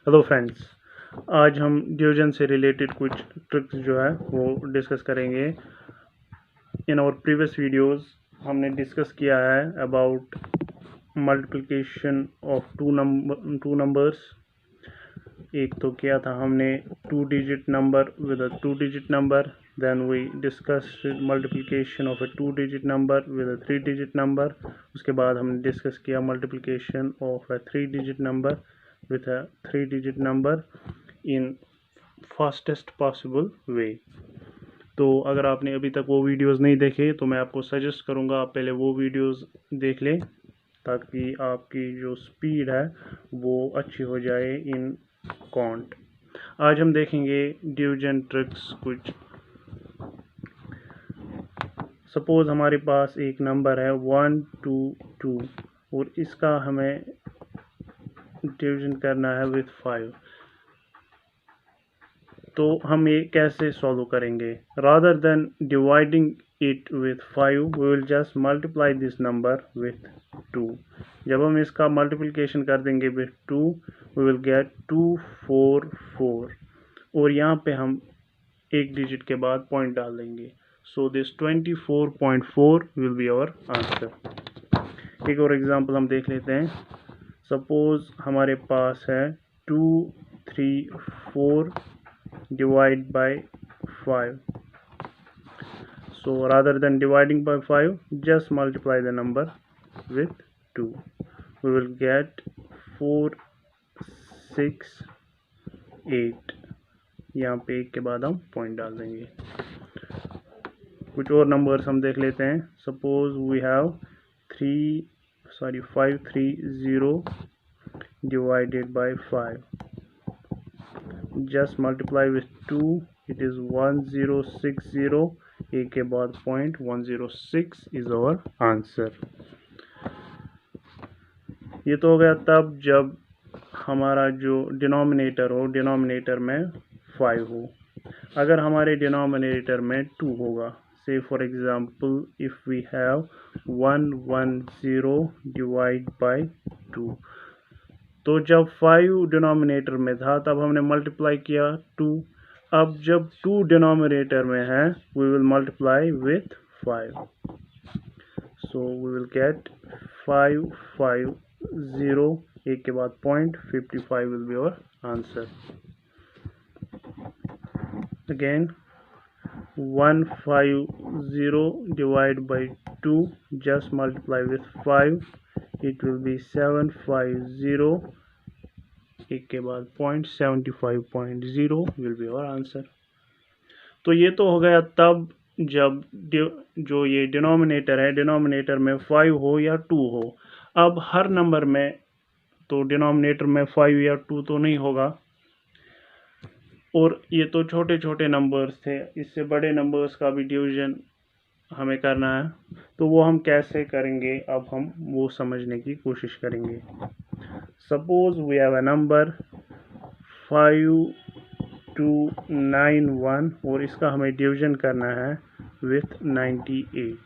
Hello friends, आज हम division से रिलेटेड कुछ ट्रिक्स जो है वो डिस्कस करेंगे। इन आवर प्रीवियस वीडियोस हमने डिस्कस किया है about multiplication of two numbers. एक तो किया था हमने 2 digit number with a 2 digit number, then we discussed multiplication of a 2 digit number with a 3 digit number. उसके बाद हमने डिस्कस किया multiplication of a 3 digit number with a 3 digit number in fastest possible way। तो अगर आपने अभी तक वो वीडियोस नहीं देखे तो मैं आपको सजेस्ट करूँगा आप पहले वो वीडियोस देख लें, ताकि आपकी जो स्पीड है वो अच्छी हो जाए इन काउंट। आज हम देखेंगे डिवीजन ट्रिक्स कुछ। सपोज हमारे पास एक नंबर है 122 और इसका हमें डिवीजन करना है विथ 5। तो हम ये कैसे सॉल्व करेंगे? Rather than dividing it with 5 we will just multiply this number with 2। जब हम इसका मल्टीप्लिकेशन कर देंगे विथ 2 वी विल गेट 244 और यहाँ पे हम एक डिजिट के बाद पॉइंट डाल देंगे। So this 24.4 will be our answer. एक और एग्जांपल हम देख लेते हैं। सपोज हमारे पास है 234 divide by 5. So rather than dividing by 5, just multiply the number with 2. We will get 4 6 8। यहाँ पे एक के बाद हम पॉइंट डाल देंगे। कुछ और नंबर्स हम देख लेते हैं। Suppose we have 530 divided by 5. just multiply with 2, it is 1060। एक के बाद पॉइंट 106 is our answer। ये तो हो गया तब जब हमारा जो डिनोमिनेटर हो, डिनोमिनेटर में 5 हो। अगर हमारे डिनोमिनेटर में 2 होगा, say for example if we have 110 divide by 2, तो जब 5 डिनोमिनेटर में था तब हमने मल्टीप्लाई किया 2। अब जब 2 डिनोमिनेटर में है we will multiply with 5। So we will get 550, एक के बाद point 55 will be our answer. Again 150 divide by 2, just multiply with 5, it will be 750, एक के बाद पॉइंट 75.0 विल बी आवर आंसर। तो ये तो हो गया तब जब जो ये डिनोमिनेटर है, डिनोमिनेटर में 5 हो या 2 हो। अब हर नंबर में तो डिनोमिनेटर में 5 या 2 तो नहीं होगा, और ये तो छोटे छोटे नंबर्स थे। इससे बड़े नंबर्स का भी डिवीजन हमें करना है, तो वो हम कैसे करेंगे अब हम वो समझने की कोशिश करेंगे। Suppose we have a number 5291 और इसका हमें डिवीजन करना है विथ 98।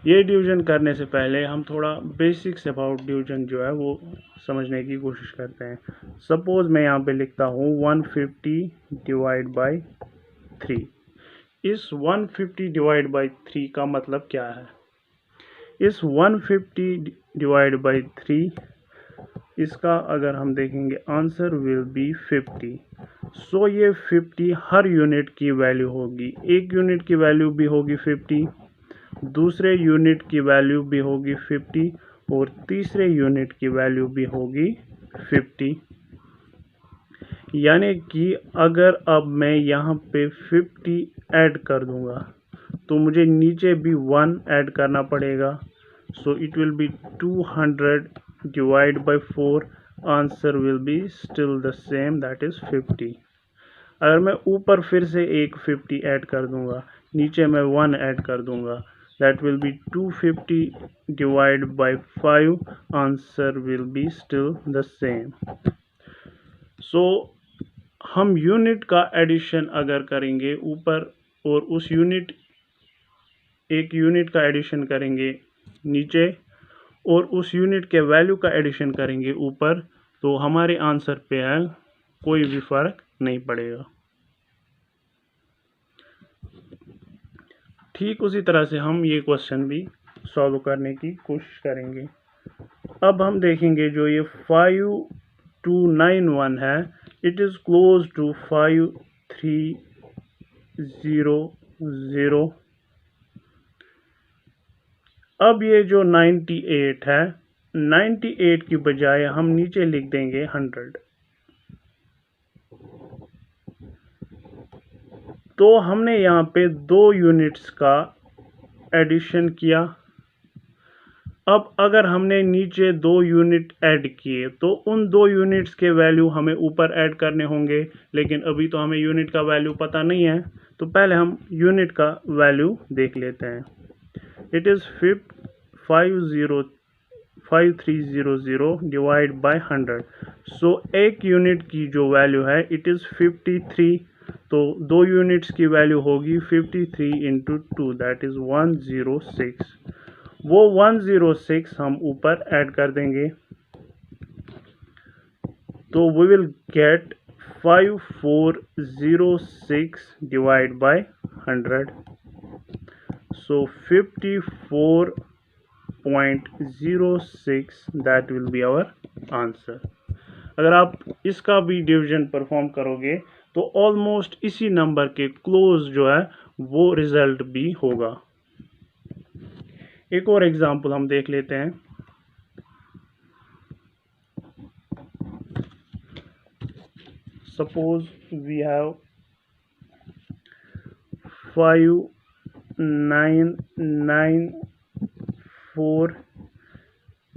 ये डिवीजन करने से पहले हम थोड़ा बेसिक्स अबाउट डिवीजन जो है वो समझने की कोशिश करते हैं। सपोज मैं यहाँ पे लिखता हूँ 150 डिवाइड बाई 3। इस 150 डिवाइड बाई 3 का मतलब क्या है? इस 150 डिवाइड बाई 3 इसका अगर हम देखेंगे आंसर विल बी 50। सो ये 50 हर यूनिट की वैल्यू होगी। एक यूनिट की वैल्यू भी होगी 50, दूसरे यूनिट की वैल्यू भी होगी 50 और तीसरे यूनिट की वैल्यू भी होगी 50। यानी कि अगर अब मैं यहाँ पे 50 ऐड कर दूंगा तो मुझे नीचे भी 1 ऐड करना पड़ेगा। So it will be 200 divide by 4, answer will be still the same, that is 50। अगर मैं ऊपर फिर से एक 50 ऐड कर दूंगा, नीचे मैं 1 ऐड कर दूंगा, that will be 250 divide by 5, answer will be still the same. So हम यूनिट का एडिशन अगर करेंगे ऊपर और उस यूनिट एक यूनिट का एडिशन करेंगे नीचे और उस यूनिट के वैल्यू का एडिशन करेंगे ऊपर, तो हमारे आंसर पे है कोई भी फ़र्क नहीं पड़ेगा। ठीक उसी तरह से हम ये क्वेश्चन भी सॉल्व करने की कोशिश करेंगे। अब हम देखेंगे जो ये 5291 है, इट इज़ क्लोज टू 5300। अब ये जो 98 है, 98 की बजाय हम नीचे लिख देंगे 100। तो हमने यहाँ पे 2 यूनिट्स का एडिशन किया। अब अगर हमने नीचे 2 यूनिट ऐड किए तो उन 2 यूनिट्स के वैल्यू हमें ऊपर ऐड करने होंगे, लेकिन अभी तो हमें यूनिट का वैल्यू पता नहीं है, तो पहले हम यूनिट का वैल्यू देख लेते हैं। It is 5300 divide by 100। सो एक यूनिट की जो वैल्यू है इट इज़ 53, तो 2 यूनिट्स की वैल्यू होगी 53 इंटू 2, दैट इज़ 106। वो 106 हम ऊपर ऐड कर देंगे, तो we will get 5406 divide by 100। So 54.06 that will be our answer. अगर आप इसका भी डिवीजन परफॉर्म करोगे तो ऑलमोस्ट इसी नंबर के क्लोज जो है वो रिजल्ट भी होगा। एक और एग्जांपल हम देख लेते हैं। Suppose we have 5994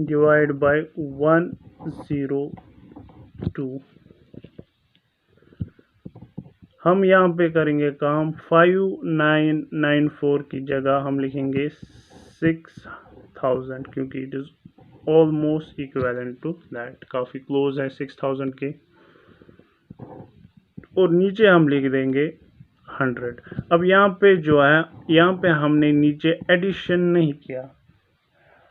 divide by 102। हम यहाँ पे करेंगे काम, 5994 की जगह हम लिखेंगे 6000, क्योंकि it is almost equivalent to that, काफ़ी क्लोज है 6000 के। और नीचे हम लिख देंगे 100। अब यहाँ पे जो है, यहाँ पे हमने नीचे एडिशन नहीं किया,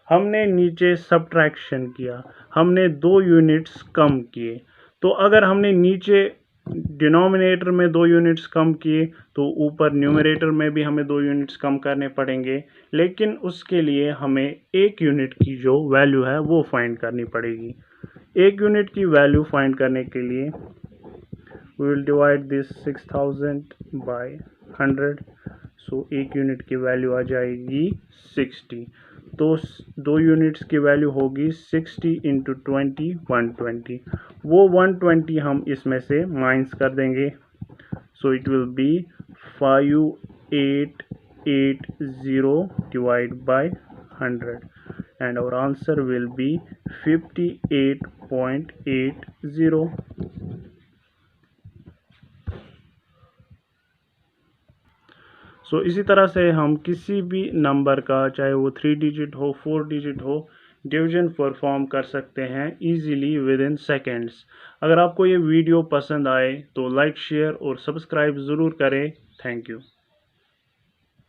हमने नीचे सब्ट्रैक्शन किया, हमने 2 यूनिट्स कम किए। तो अगर हमने नीचे डिनोमिनेटर में 2 यूनिट्स कम किए तो ऊपर न्यूमरेटर में भी हमें 2 यूनिट्स कम करने पड़ेंगे, लेकिन उसके लिए हमें 1 यूनिट की जो वैल्यू है वो फाइंड करनी पड़ेगी। 1 यूनिट की वैल्यू फाइंड करने के लिए we will divide this 6000 by 100। So 1 unit की वैल्यू आ जाएगी 60। तो 2 यूनिट्स की वैल्यू होगी 60 इंटू 20, 120। वो 120 हम इसमें से माइनस कर देंगे, so it will be 5880 divide by 100 and our answer will be 58.80। सो इसी तरह से हम किसी भी नंबर का, चाहे वो 3 डिजिट हो 4 डिजिट हो, डिवीजन परफॉर्म कर सकते हैं इजीली विद इन सेकेंड्स। अगर आपको ये वीडियो पसंद आए तो लाइक, शेयर और सब्सक्राइब ज़रूर करें। Thank you.